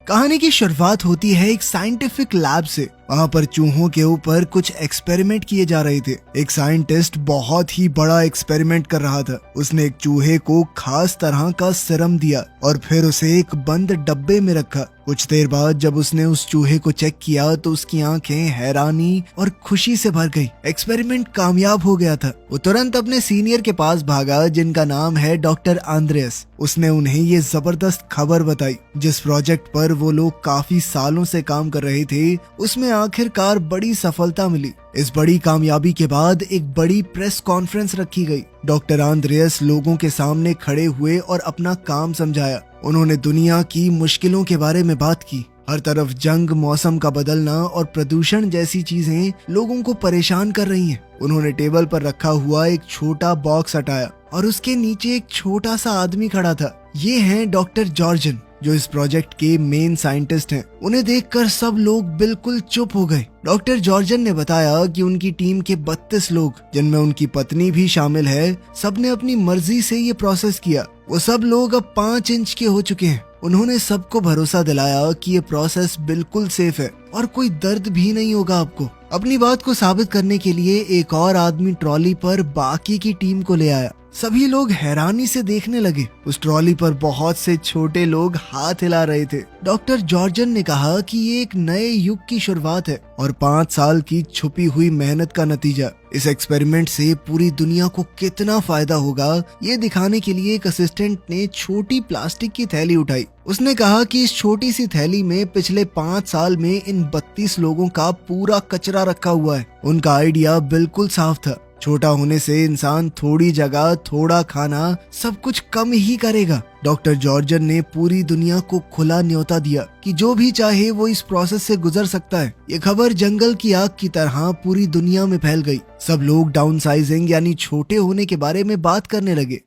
कहानी की शुरुआत होती है एक साइंटिफिक लैब से। वहाँ पर चूहों के ऊपर कुछ एक्सपेरिमेंट किए जा रहे थे। एक साइंटिस्ट बहुत ही बड़ा एक्सपेरिमेंट कर रहा था। उसने एक चूहे को खास तरह का सीरम दिया और फिर उसे एक बंद डब्बे में रखा। कुछ देर बाद जब उसने उस चूहे को चेक किया तो उसकी आंखें हैरानी और खुशी से भर गई। एक्सपेरिमेंट कामयाब हो गया था। वो तुरंत अपने सीनियर के पास भागा जिनका नाम है डॉक्टर आंद्रेयस। उसने उन्हें ये जबरदस्त खबर बताई। जिस प्रोजेक्ट पर वो लोग काफी सालों से काम कर रहे थे उसमें आखिरकार बड़ी सफलता मिली। इस बड़ी कामयाबी के बाद एक बड़ी प्रेस कॉन्फ्रेंस रखी गई। डॉक्टर आंद्रेयस लोगों के सामने खड़े हुए और अपना काम समझाया। उन्होंने दुनिया की मुश्किलों के बारे में बात की। हर तरफ जंग, मौसम का बदलना और प्रदूषण जैसी चीजें लोगों को परेशान कर रही हैं। उन्होंने टेबल पर रखा हुआ एक छोटा बॉक्स हटाया और उसके नीचे एक छोटा सा आदमी खड़ा था। ये हैं डॉक्टर जॉर्जन, जो इस प्रोजेक्ट के मेन साइंटिस्ट हैं। उन्हें देखकर सब लोग बिल्कुल चुप हो गए। डॉक्टर जॉर्जन ने बताया कि उनकी टीम के 32 लोग, जिनमें उनकी पत्नी भी शामिल है, सबने अपनी मर्जी से ये प्रोसेस किया। वो सब लोग अब 5 इंच के हो चुके हैं। उन्होंने सबको भरोसा दिलाया कि ये प्रोसेस बिल्कुल सेफ है और कोई दर्द भी नहीं होगा आपको। अपनी बात को साबित करने के लिए एक और आदमी ट्रॉली पर बाकी की टीम को ले आया। सभी लोग हैरानी से देखने लगे। उस ट्रॉली पर बहुत से छोटे लोग हाथ हिला रहे थे। डॉक्टर जॉर्जन ने कहा कि ये एक नए युग की शुरुआत है और 5 साल की छुपी हुई मेहनत का नतीजा। इस एक्सपेरिमेंट से पूरी दुनिया को कितना फायदा होगा ये दिखाने के लिए एक असिस्टेंट ने छोटी प्लास्टिक की थैली उठाई। उसने कहा कि इस छोटी सी थैली में पिछले 5 साल में इन 32 लोगों का पूरा कचरा रखा हुआ है। उनका आइडिया बिल्कुल साफ था। छोटा होने से इंसान थोड़ी जगह, थोड़ा खाना, सब कुछ कम ही करेगा। डॉक्टर जॉर्जन ने पूरी दुनिया को खुला न्योता दिया कि जो भी चाहे वो इस प्रोसेस से गुजर सकता है। ये खबर जंगल की आग की तरह पूरी दुनिया में फैल गई। सब लोग डाउनसाइजिंग यानी छोटे होने के बारे में बात करने लगे।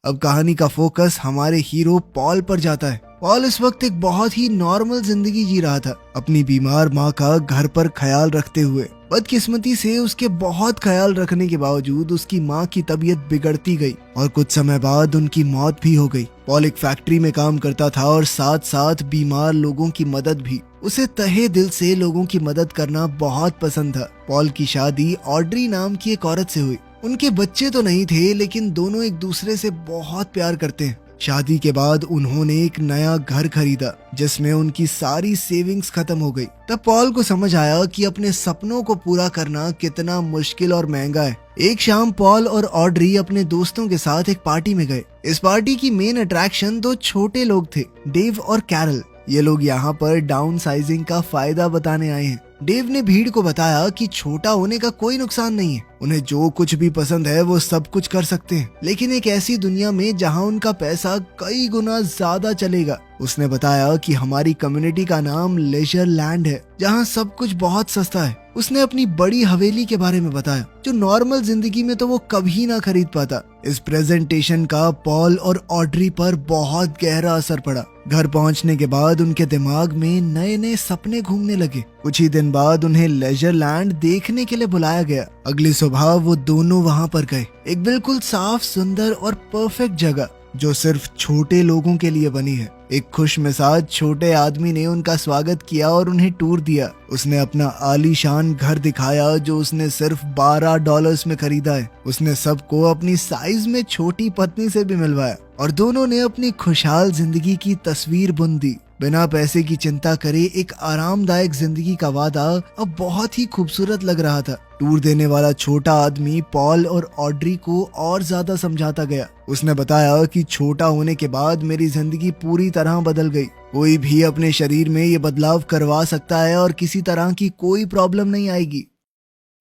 अब कहानी का फोकस हमारे हीरो पॉल पर जाता है। पॉल इस वक्त एक बहुत ही नॉर्मल जिंदगी जी रहा था, अपनी बीमार माँ का घर पर ख्याल रखते हुए। बदकिस्मती से उसके बहुत ख्याल रखने के बावजूद उसकी माँ की तबीयत बिगड़ती गई और कुछ समय बाद उनकी मौत भी हो गई। पॉल एक फैक्ट्री में काम करता था और साथ साथ बीमार लोगों की मदद भी। उसे तहे दिल से लोगों की मदद करना बहुत पसंद था। पॉल की शादी ऑड्री नाम की एक औरत से हुई। उनके बच्चे तो नहीं थे, लेकिन दोनों एक दूसरे से बहुत प्यार करते हैं। शादी के बाद उन्होंने एक नया घर खरीदा जिसमें उनकी सारी सेविंग्स खत्म हो गई। तब पॉल को समझ आया कि अपने सपनों को पूरा करना कितना मुश्किल और महंगा है। एक शाम पॉल और ऑड्री अपने दोस्तों के साथ एक पार्टी में गए। इस पार्टी की मेन अट्रैक्शन 2 छोटे लोग थे, डेव और कैरल। ये लोग यहाँ पर डाउन साइजिंग का फायदा बताने आए हैं। डेव ने भीड़ को बताया कि छोटा होने का कोई नुकसान नहीं है। उन्हें जो कुछ भी पसंद है वो सब कुछ कर सकते हैं, लेकिन एक ऐसी दुनिया में जहाँ उनका पैसा कई गुना ज्यादा चलेगा। उसने बताया कि हमारी कम्युनिटी का नाम लेजर लैंड है, जहाँ सब कुछ बहुत सस्ता है। उसने अपनी बड़ी हवेली के बारे में बताया, जो नॉर्मल जिंदगी में तो वो कभी ना खरीद पाता। इस प्रेजेंटेशन का पॉल और ऑड्री पर बहुत गहरा असर पड़ा। घर पहुंचने के बाद उनके दिमाग में नए नए सपने घूमने लगे। कुछ ही दिन बाद उन्हें लेजर लैंड देखने के लिए बुलाया गया। अगली सुबह वो दोनों वहां पर गए। एक बिल्कुल साफ, सुंदर और परफेक्ट जगह जो सिर्फ छोटे लोगों के लिए बनी है। एक खुश मिजाज छोटे आदमी ने उनका स्वागत किया और उन्हें टूर दिया। उसने अपना आलीशान घर दिखाया जो उसने सिर्फ $12 में खरीदा है। उसने सबको अपनी साइज में छोटी पत्नी से भी मिलवाया और दोनों ने अपनी खुशहाल जिंदगी की तस्वीर बुन दी। बिना पैसे की चिंता करे एक आरामदायक जिंदगी का वादा अब बहुत ही खूबसूरत लग रहा था। टूर देने वाला छोटा आदमी पॉल और ऑड्री को और ज्यादा समझाता गया। उसने बताया कि छोटा होने के बाद मेरी जिंदगी पूरी तरह बदल गई। कोई भी अपने शरीर में ये बदलाव करवा सकता है और किसी तरह की कोई प्रॉब्लम नहीं आएगी।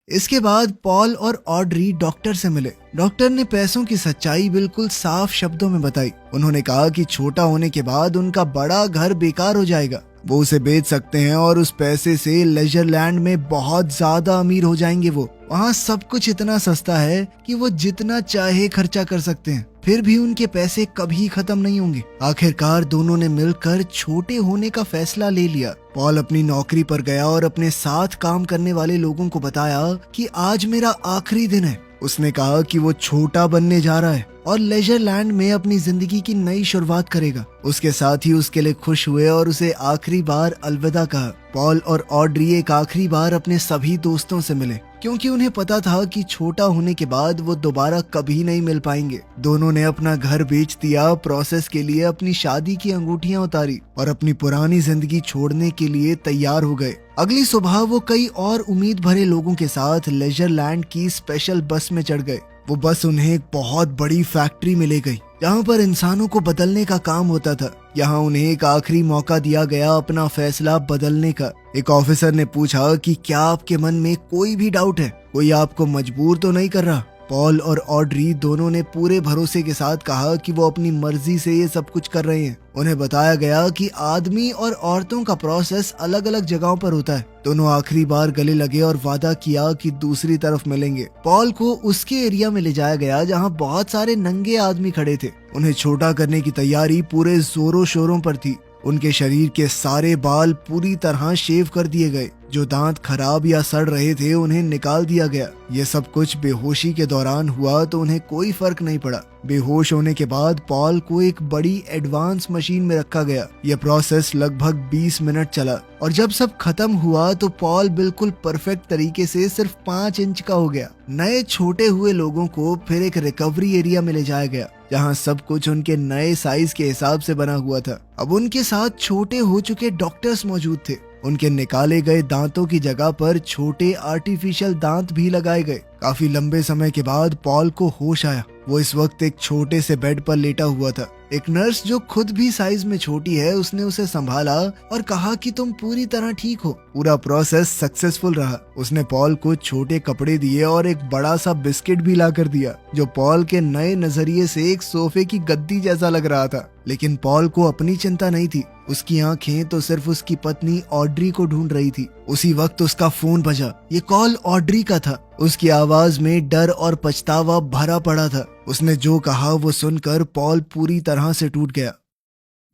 इसके बाद पॉल और ऑड्री डॉक्टर से मिले। डॉक्टर ने पैसों की सच्चाई बिल्कुल साफ शब्दों में बताई। उन्होंने कहा कि छोटा होने के बाद उनका बड़ा घर बेकार हो जाएगा। वो उसे बेच सकते हैं और उस पैसे से लेजर लैंड में बहुत ज्यादा अमीर हो जाएंगे। वो वहाँ सब कुछ इतना सस्ता है कि वो जितना चाहे खर्चा कर सकते हैं, फिर भी उनके पैसे कभी खत्म नहीं होंगे। आखिरकार दोनों ने मिलकर छोटे होने का फैसला ले लिया। पॉल अपनी नौकरी पर गया और अपने साथ काम करने वाले लोगों को बताया कि आज मेरा आखिरी दिन है उसने कहा कि वो छोटा बनने जा रहा है और लेजरलैंड में अपनी जिंदगी की नई शुरुआत करेगा। उसके साथ ही उसके लिए खुश हुए और उसे आखिरी बार अलविदा कहा। पॉल और ऑड्री एक आखिरी बार अपने सभी दोस्तों से मिले क्योंकि उन्हें पता था कि छोटा होने के बाद वो दोबारा कभी नहीं मिल पाएंगे। दोनों ने अपना घर बेच दिया, प्रोसेस के लिए अपनी शादी की अंगूठियां उतारी और अपनी पुरानी जिंदगी छोड़ने के लिए तैयार हो गए। अगली सुबह वो कई और उम्मीद भरे लोगों के साथ लेजरलैंड की स्पेशल बस में चढ़ गए। वो बस उन्हें एक बहुत बड़ी फैक्ट्री में ले गई जहाँ पर इंसानों को बदलने का काम होता था। यहाँ उन्हें एक आखिरी मौका दिया गया अपना फैसला बदलने का। एक ऑफिसर ने पूछा कि क्या आपके मन में कोई भी डाउट है, कोई आपको मजबूर तो नहीं कर रहा? पॉल और ऑड्री दोनों ने पूरे भरोसे के साथ कहा कि वो अपनी मर्जी से ये सब कुछ कर रहे हैं। उन्हें बताया गया कि आदमी और औरतों का प्रोसेस अलग अलग जगहों पर होता है। दोनों आखिरी बार गले लगे और वादा किया कि दूसरी तरफ मिलेंगे। पॉल को उसके एरिया में ले जाया गया जहां बहुत सारे नंगे आदमी खड़े थे। उन्हें छोटा करने की तैयारी पूरे जोरों शोरों पर थी। उनके शरीर के सारे बाल पूरी तरह शेव कर दिए गए। जो दांत खराब या सड़ रहे थे उन्हें निकाल दिया गया। ये सब कुछ बेहोशी के दौरान हुआ तो उन्हें कोई फर्क नहीं पड़ा। बेहोश होने के बाद पॉल को एक बड़ी एडवांस मशीन में रखा गया। यह प्रोसेस लगभग 20 मिनट चला और जब सब खत्म हुआ तो पॉल बिल्कुल परफेक्ट तरीके से सिर्फ 5 इंच का हो गया। नए छोटे हुए लोगों को फिर एक रिकवरी एरिया में ले जाया गया जहाँ सब कुछ उनके नए साइज के हिसाब से बना हुआ था। अब उनके साथ छोटे हो चुके डॉक्टर्स मौजूद थे। उनके निकाले गए दांतों की जगह पर छोटे आर्टिफिशियल दांत भी लगाए गए। काफी लंबे समय के बाद पॉल को होश आया। वो इस वक्त एक छोटे से बेड पर लेटा हुआ था। एक नर्स जो खुद भी साइज में छोटी है उसने उसे संभाला और कहा कि तुम पूरी तरह ठीक हो। पूरा प्रोसेस सक्सेसफुल रहा। उसने पॉल को छोटे कपड़े दिए और एक बड़ा सा बिस्किट भी ला कर दिया जो पॉल के नए नजरिए से एक सोफे की गद्दी जैसा लग रहा था। लेकिन पॉल को अपनी चिंता नहीं थी। उसकी आंखें तो सिर्फ उसकी पत्नी ऑड्री को ढूंढ रही थी। उसी वक्त उसका फोन बजा। ये कॉल ऑड्री का था। उसकी आवाज में डर और पछतावा भरा पड़ा था। उसने जो कहा वो सुनकर पॉल पूरी तरह से टूट गया।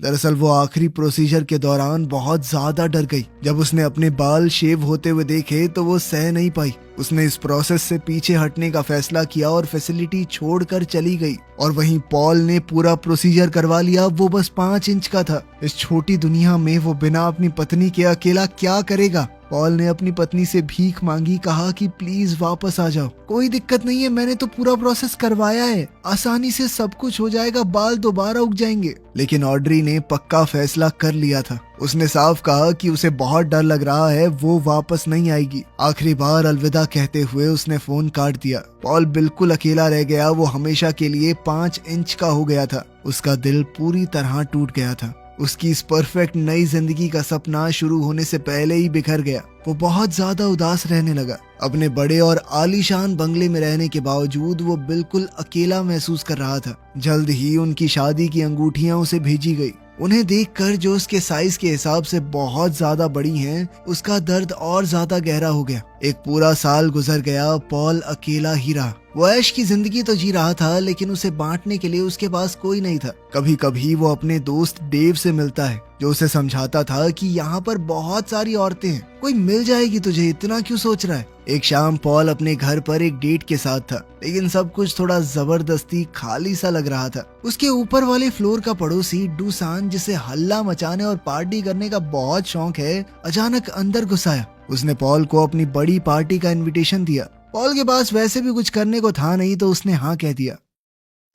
दरअसल वो आखिरी प्रोसीजर के दौरान बहुत ज्यादा डर गई। जब उसने अपने बाल शेव होते हुए देखे तो वो सह नहीं पाई। उसने इस प्रोसेस से पीछे हटने का फैसला किया और फैसिलिटी छोड़कर चली गई। और वहीं पॉल ने पूरा प्रोसीजर करवा लिया। वो बस 5 इंच का था। इस छोटी दुनिया में वो बिना अपनी पत्नी के अकेला क्या करेगा? पॉल ने अपनी पत्नी से भीख मांगी, कहा कि प्लीज वापस आ जाओ। कोई दिक्कत नहीं है, मैंने तो पूरा प्रोसेस करवाया है, आसानी से सब कुछ हो जाएगा, बाल दोबारा उग जाएंगे। लेकिन ऑड्री ने पक्का फैसला कर लिया था। उसने साफ कहा कि उसे बहुत डर लग रहा है, वो वापस नहीं आएगी। आखिरी बार अलविदा कहते हुए उसने फोन काट दिया। पॉल बिल्कुल अकेला रह गया। वो हमेशा के लिए 5 इंच का हो गया था। उसका दिल पूरी तरह टूट गया था। उसकी इस परफेक्ट नई जिंदगी का सपना शुरू होने से पहले ही बिखर गया। वो बहुत ज्यादा उदास रहने लगा। अपने बड़े और आलीशान बंगले में रहने के बावजूद वो बिल्कुल अकेला महसूस कर रहा था। जल्द ही उनकी शादी की अंगूठियां उसे भेजी गई। उन्हें देखकर जो उसके साइज के हिसाब से बहुत ज्यादा बड़ी हैं, उसका दर्द और ज्यादा गहरा हो गया। एक पूरा साल गुजर गया। पॉल अकेला ही रहा। वो ऐश की जिंदगी तो जी रहा था लेकिन उसे बांटने के लिए उसके पास कोई नहीं था। कभी कभी वो अपने दोस्त डेव से मिलता है जो उसे समझाता था कि यहाँ पर बहुत सारी औरतें हैं, कोई मिल जाएगी तुझे, इतना क्यों सोच रहा है। एक शाम पॉल अपने घर पर एक डेट के साथ था लेकिन सब कुछ थोड़ा जबरदस्ती खाली सा लग रहा था। उसके ऊपर वाले फ्लोर का पड़ोसी डूसान, जिसे हल्ला मचाने और पार्टी करने का बहुत शौक है, अचानक अंदर घुस आया। उसने पॉल को अपनी बड़ी पार्टी का इनविटेशन दिया। पॉल के पास वैसे भी कुछ करने को था नहीं तो उसने हाँ कह दिया।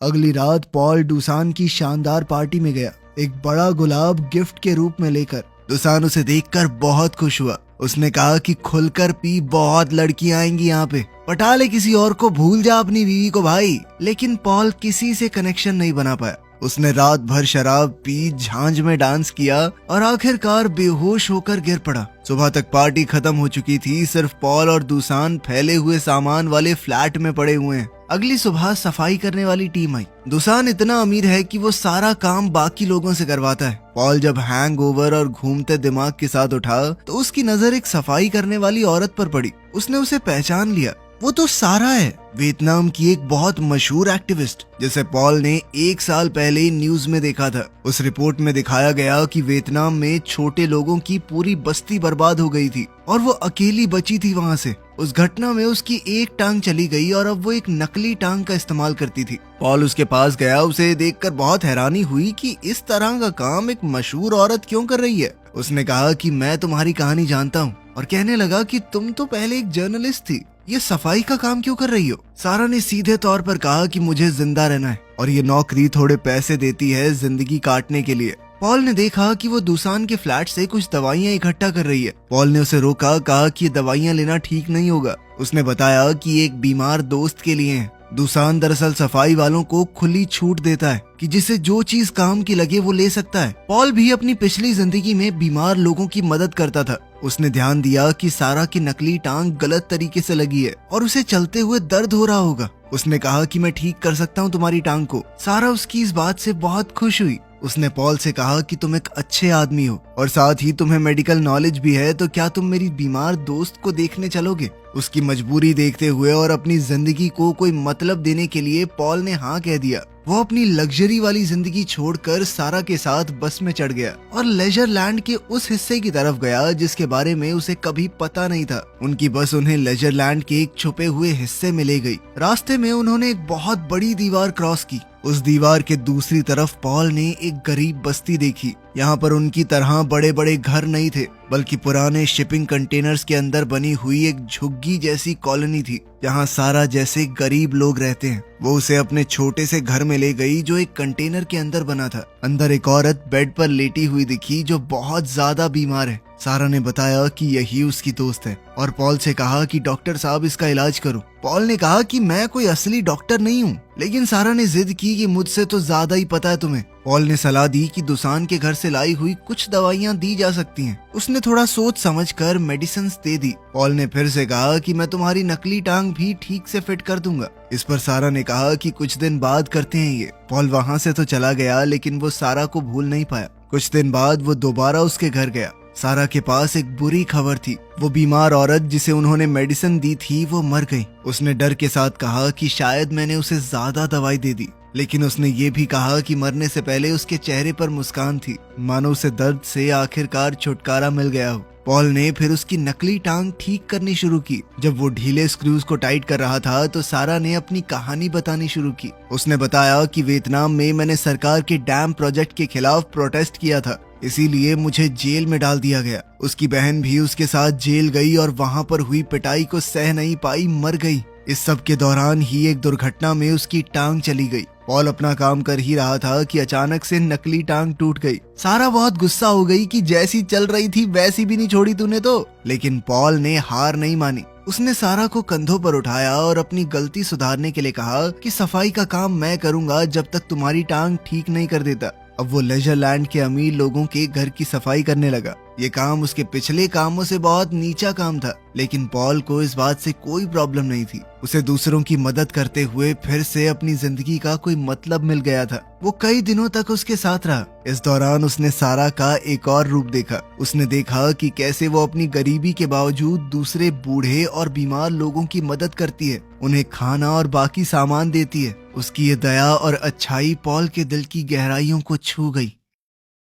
अगली रात पॉल डूसान की शानदार पार्टी में गया, एक बड़ा गुलाब गिफ्ट के रूप में लेकर। डूसान उसे देखकर बहुत खुश हुआ। उसने कहा कि खुलकर पी, बहुत लड़कियां आएंगी यहाँ पे, पटा ले किसी और को, भूल जा अपनी बीवी को भाई। लेकिन पॉल किसी से कनेक्शन नहीं बना पाया। उसने रात भर शराब पी, झांझ में डांस किया और आखिरकार बेहोश होकर गिर पड़ा। सुबह तक पार्टी खत्म हो चुकी थी। सिर्फ पॉल और डूसान फैले हुए सामान वाले फ्लैट में पड़े हुए हैं। अगली सुबह सफाई करने वाली टीम आई। डूसान इतना अमीर है कि वो सारा काम बाकी लोगों से करवाता है। पॉल जब हैंगओवर और घूमते दिमाग के साथ उठा तो उसकी नजर एक सफाई करने वाली औरत पर पड़ी। उसने उसे पहचान लिया। वो तो सारा है, वियतनाम की एक बहुत मशहूर एक्टिविस्ट जिसे पॉल ने 1 साल पहले न्यूज में देखा था। उस रिपोर्ट में दिखाया गया कि वियतनाम में छोटे लोगों की पूरी बस्ती बर्बाद हो गई थी और वो अकेली बची थी वहाँ से। उस घटना में उसकी एक टांग चली गई और अब वो एक नकली टांग का इस्तेमाल करती थी। पॉल उसके पास गया, उसे देखकर बहुत हैरानी हुई कि इस तरह का काम एक मशहूर औरत क्यों कर रही है। उसने कहा कि मैं तुम्हारी कहानी जानता हूँ और कहने लगा कि तुम तो पहले एक जर्नलिस्ट थी, ये सफाई का काम क्यों कर रही हो। सारा ने सीधे तौर पर कहा कि मुझे जिंदा रहना है और ये नौकरी थोड़े पैसे देती है जिंदगी काटने के लिए। पॉल ने देखा कि वो दुसान के फ्लैट से कुछ दवाइयाँ इकट्ठा कर रही है। पॉल ने उसे रोका, कहा कि ये दवाइयाँ लेना ठीक नहीं होगा। उसने बताया कि एक बीमार दोस्त के लिए है। दुसान दरअसल सफाई वालों को खुली छूट देता है कि जिसे जो चीज काम की लगे वो ले सकता है। पॉल भी अपनी पिछली जिंदगी में बीमार लोगों की मदद करता था। उसने ध्यान दिया कि सारा की नकली टांग गलत तरीके से लगी है और उसे चलते हुए दर्द हो रहा होगा। उसने कहा कि मैं ठीक कर सकता हूँ तुम्हारी टांग को। सारा उसकी इस बात से बहुत खुश हुई। उसने पॉल से कहा कि तुम एक अच्छे आदमी हो और साथ ही तुम्हें मेडिकल नॉलेज भी है, तो क्या तुम मेरी बीमार दोस्त को देखने चलोगे। उसकी मजबूरी देखते हुए और अपनी जिंदगी को कोई मतलब देने के लिए पॉल ने हाँ कह दिया। वो अपनी लग्जरी वाली जिंदगी छोड़कर सारा के साथ बस में चढ़ गया और लेजर लैंड के उस हिस्से की तरफ गया जिसके बारे में उसे कभी पता नहीं था। उनकी बस उन्हें लेजर लैंड के एक छुपे हुए हिस्से में ले गई। रास्ते में उन्होंने एक बहुत बड़ी दीवार क्रॉस की। उस दीवार के दूसरी तरफ पॉल ने एक गरीब बस्ती देखी। यहाँ पर उनकी तरह बड़े बड़े घर नहीं थे, बल्कि पुराने शिपिंग कंटेनर्स के अंदर बनी हुई एक झुग्गी जैसी कॉलोनी थी जहाँ सारा जैसे गरीब लोग रहते हैं। वो उसे अपने छोटे से घर में ले गई जो एक कंटेनर के अंदर बना था। अंदर एक औरत बेड पर लेटी हुई दिखी जो बहुत ज्यादा बीमार है। सारा ने बताया कि यही उसकी दोस्त है और पॉल से कहा कि डॉक्टर साहब इसका इलाज करो। पॉल ने कहा कि मैं कोई असली डॉक्टर नहीं हूँ, लेकिन सारा ने जिद की कि मुझसे तो ज्यादा ही पता है तुम्हें। पॉल ने सलाह दी कि दुसान के घर से लाई हुई कुछ दवाइयाँ दी जा सकती हैं। उसने थोड़ा सोच समझकर मेडिसिन दे दी। पॉल ने फिर से कहा कि मैं तुम्हारी नकली टांग भी ठीक से फिट कर दूंगा। इस पर सारा ने कहा कि कुछ दिन बाद करते हैं ये। पॉल वहाँ से तो चला गया, लेकिन वो सारा को भूल नहीं पाया। कुछ दिन बाद वो दोबारा उसके घर गया। सारा के पास एक बुरी खबर थी। वो बीमार औरत जिसे उन्होंने मेडिसिन दी थी वो मर गई। उसने डर के साथ कहा कि शायद मैंने उसे ज्यादा दवाई दे दी, लेकिन उसने ये भी कहा कि मरने से पहले उसके चेहरे पर मुस्कान थी, मानो उसे दर्द से आखिरकार छुटकारा मिल गया हो। पॉल ने फिर उसकी नकली टांग ठीक करनी शुरू की। जब वो ढीले स्क्रूज को टाइट कर रहा था तो सारा ने अपनी कहानी बतानी शुरू की। उसने बताया कि वियतनाम में मैंने सरकार के डैम प्रोजेक्ट के खिलाफ प्रोटेस्ट किया था, इसीलिए मुझे जेल में डाल दिया गया। उसकी बहन भी उसके साथ जेल गई और वहाँ पर हुई पिटाई को सह नहीं पाई, मर गई। इस सब के दौरान ही एक दुर्घटना में उसकी टांग चली गई। पॉल अपना काम कर ही रहा था कि अचानक से नकली टांग टूट गई। सारा बहुत गुस्सा हो गई कि जैसी चल रही थी वैसी भी नहीं छोड़ी तूने तो। लेकिन पॉल ने हार नहीं मानी। उसने सारा को कंधों पर उठाया और अपनी गलती सुधारने के लिए कहा कि सफाई का काम मैं करूंगा जब तक तुम्हारी टांग ठीक नहीं कर देता। अब वो लेजर लैंड के अमीर लोगों के घर की सफाई करने लगा। ये काम उसके पिछले कामों से बहुत नीचा काम था, लेकिन पॉल को इस बात से कोई प्रॉब्लम नहीं थी। उसे दूसरों की मदद करते हुए फिर से अपनी जिंदगी का कोई मतलब मिल गया था। वो कई दिनों तक उसके साथ रहा। इस दौरान उसने सारा का एक और रूप देखा। उसने देखा कि कैसे वो अपनी गरीबी के बावजूद दूसरे बूढ़े और बीमार लोगों की मदद करती है, उन्हें खाना और बाकी सामान देती है। उसकी ये दया और अच्छाई पॉल के दिल की गहराइयों को छू गई।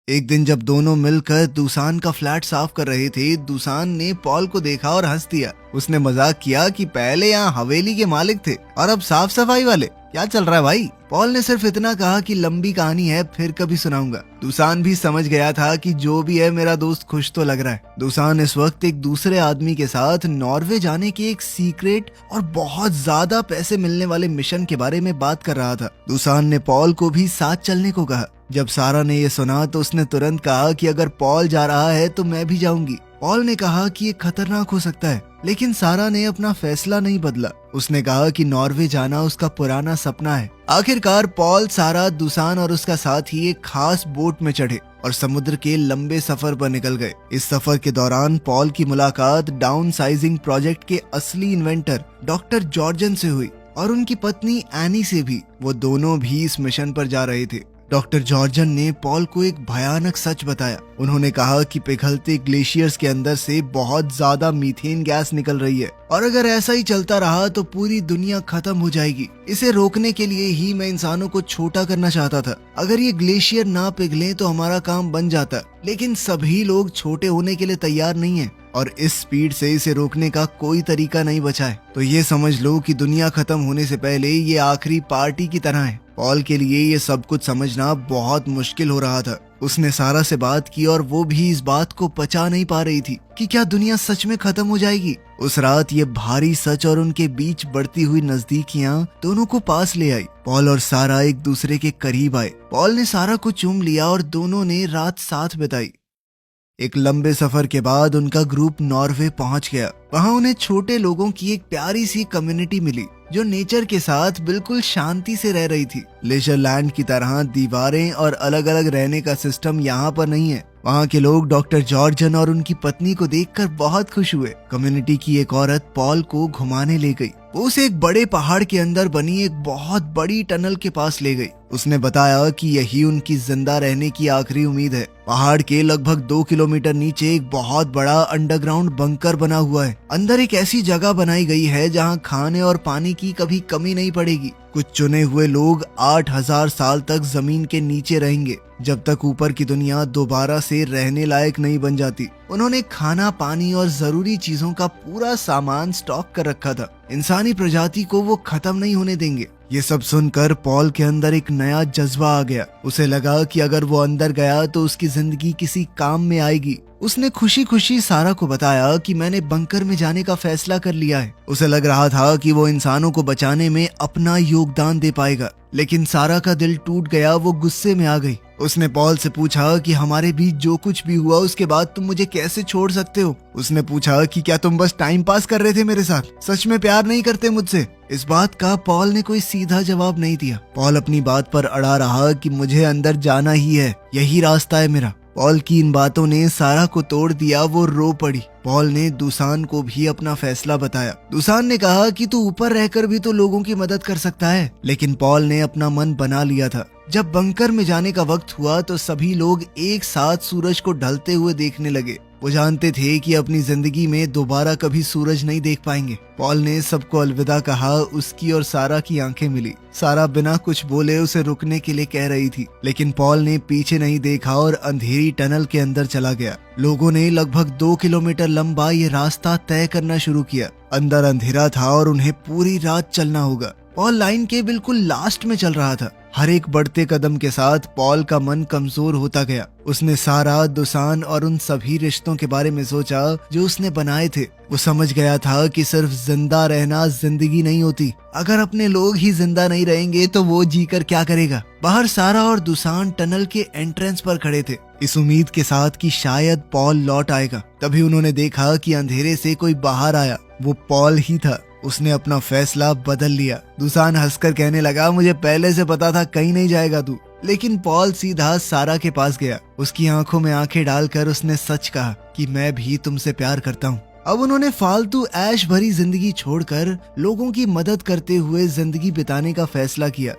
एक दिन जब दोनों मिलकर दुसान का फ्लैट साफ कर रहे थे, दुसान ने पॉल को देखा और हंस दिया। उसने मजाक किया कि पहले यहाँ हवेली के मालिक थे और अब साफ सफाई वाले, क्या चल रहा है भाई। पॉल ने सिर्फ इतना कहा कि लंबी कहानी है, फिर कभी सुनाऊंगा। दुसान भी समझ गया था कि जो भी है मेरा दोस्त खुश तो लग रहा है। दुसान इस वक्त एक दूसरे आदमी के साथ नॉर्वे जाने के एक सीक्रेट और बहुत ज्यादा पैसे मिलने वाले मिशन के बारे में बात कर रहा था। दुसान ने पॉल को भी साथ चलने को कहा। जब सारा ने ये सुना तो उसने तुरंत कहा कि अगर पॉल जा रहा है तो मैं भी जाऊंगी। पॉल ने कहा कि ये खतरनाक हो सकता है, लेकिन सारा ने अपना फैसला नहीं बदला। उसने कहा कि नॉर्वे जाना उसका पुराना सपना है। आखिरकार पॉल, सारा, दुसान और उसका साथी एक खास बोट में चढ़े और समुद्र के लंबे सफर पर निकल गए। इस सफर के दौरान पॉल की मुलाकात डाउन साइजिंग प्रोजेक्ट के असली इन्वेंटर डॉक्टर जॉर्जन से हुई और उनकी पत्नी एनी से भी। वो दोनों भी इस मिशन पर जा रहे थे। डॉक्टर जॉर्जन ने पॉल को एक भयानक सच बताया। उन्होंने कहा कि पिघलते ग्लेशियर्स के अंदर से बहुत ज्यादा मीथेन गैस निकल रही है और अगर ऐसा ही चलता रहा तो पूरी दुनिया खत्म हो जाएगी। इसे रोकने के लिए ही मैं इंसानों को छोटा करना चाहता था। अगर ये ग्लेशियर ना पिघले तो हमारा काम बन जाता, लेकिन सभी लोग छोटे होने के लिए तैयार नहीं है और इस स्पीड से इसे रोकने का कोई तरीका नहीं बचा है। तो ये समझ लो कि दुनिया खत्म होने से पहले ये आखिरी पार्टी की तरह है। पॉल के लिए ये सब कुछ समझना बहुत मुश्किल हो रहा था। उसने सारा से बात की और वो भी इस बात को पचा नहीं पा रही थी कि क्या दुनिया सच में खत्म हो जाएगी। उस रात ये भारी सच और उनके बीच बढ़ती हुई नजदीकियां दोनों को पास ले आई। पॉल और सारा एक दूसरे के करीब आए। पॉल ने सारा को चूम लिया और दोनों ने रात साथ बिताई। एक लंबे सफर के बाद उनका ग्रुप नॉर्वे पहुंच गया। वहां उन्हें छोटे लोगों की एक प्यारी सी कम्युनिटी मिली जो नेचर के साथ बिल्कुल शांति से रह रही थी। लेजरलैंड की तरह दीवारें और अलग अलग रहने का सिस्टम यहाँ पर नहीं है। वहाँ के लोग डॉक्टर जॉर्जन और उनकी पत्नी को देखकर बहुत खुश हुए। कम्युनिटी की एक औरत पॉल को घुमाने ले गई। वो उसे एक बड़े पहाड़ के अंदर बनी एक बहुत बड़ी टनल के पास ले गई। उसने बताया कि यही उनकी जिंदा रहने की आखिरी उम्मीद है। पहाड़ के लगभग 2 किलोमीटर नीचे एक बहुत बड़ा अंडरग्राउंड बंकर बना हुआ है। अंदर एक ऐसी जगह बनाई गई है जहां खाने और पानी की कभी कमी नहीं पड़ेगी। कुछ चुने हुए लोग 8000 साल तक जमीन के नीचे रहेंगे जब तक ऊपर की दुनिया दोबारा से रहने लायक नहीं बन जाती। उन्होंने खाना, पानी और जरूरी चीजों का पूरा सामान स्टॉक कर रखा था। इंसानी प्रजाति को वो खत्म नहीं होने देंगे। ये सब सुनकर पॉल के अंदर एक नया जज्बा आ गया। उसे लगा कि अगर वो अंदर गया तो उसकी जिंदगी किसी काम में आएगी। उसने खुशी खुशी सारा को बताया कि मैंने बंकर में जाने का फैसला कर लिया है। उसे लग रहा था कि वो इंसानों को बचाने में अपना योगदान दे पाएगा, लेकिन सारा का दिल टूट गया। वो गुस्से में आ गई। उसने पॉल से पूछा कि हमारे बीच जो कुछ भी हुआ उसके बाद तुम मुझे कैसे छोड़ सकते हो। उसने पूछा कि क्या तुम बस टाइम पास कर रहे थे मेरे साथ, सच में प्यार नहीं करते मुझसे। इस बात का पॉल ने कोई सीधा जवाब नहीं दिया। पॉल अपनी बात पर अड़ा रहा कि मुझे अंदर जाना ही है, यही रास्ता है मेरा। पॉल की इन बातों ने सारा को तोड़ दिया। वो रो पड़ी। पॉल ने दुसान को भी अपना फैसला बताया। दुसान ने कहा कि तू ऊपर रहकर भी तो लोगों की मदद कर सकता है, लेकिन पॉल ने अपना मन बना लिया था। जब बंकर में जाने का वक्त हुआ तो सभी लोग एक साथ सूरज को ढलते हुए देखने लगे। वो जानते थे कि अपनी जिंदगी में दोबारा कभी सूरज नहीं देख पाएंगे। पॉल ने सबको अलविदा कहा। उसकी और सारा की आंखें मिली। सारा बिना कुछ बोले उसे रुकने के लिए कह रही थी, लेकिन पॉल ने पीछे नहीं देखा और अंधेरी टनल के अंदर चला गया। लोगों ने लगभग 2 किलोमीटर लंबा ये रास्ता तय करना शुरू किया। अंदर अंधेरा था और उन्हें पूरी रात चलना होगा। पॉल लाइन के बिल्कुल लास्ट में चल रहा था। हर एक बढ़ते कदम के साथ पॉल का मन कमजोर होता गया। उसने सारा, दुसान और उन सभी रिश्तों के बारे में सोचा जो उसने बनाए थे। वो समझ गया था कि सिर्फ जिंदा रहना जिंदगी नहीं होती। अगर अपने लोग ही जिंदा नहीं रहेंगे तो वो जीकर क्या करेगा। बाहर सारा और दुसान टनल के एंट्रेंस पर खड़े थे, इस उम्मीद के साथ कि शायद पॉल लौट आएगा। तभी उन्होंने देखा कि अंधेरे से कोई बाहर आया। वो पॉल ही था। उसने अपना फैसला बदल लिया। दुसान हंसकर कहने लगा, मुझे पहले से पता था कहीं नहीं जाएगा तू। लेकिन पॉल सीधा सारा के पास गया। उसकी आंखों में आंखें डालकर उसने सच कहा कि मैं भी तुमसे प्यार करता हूँ। अब उन्होंने फालतू ऐश भरी जिंदगी छोड़कर लोगों की मदद करते हुए जिंदगी बिताने का फैसला किया।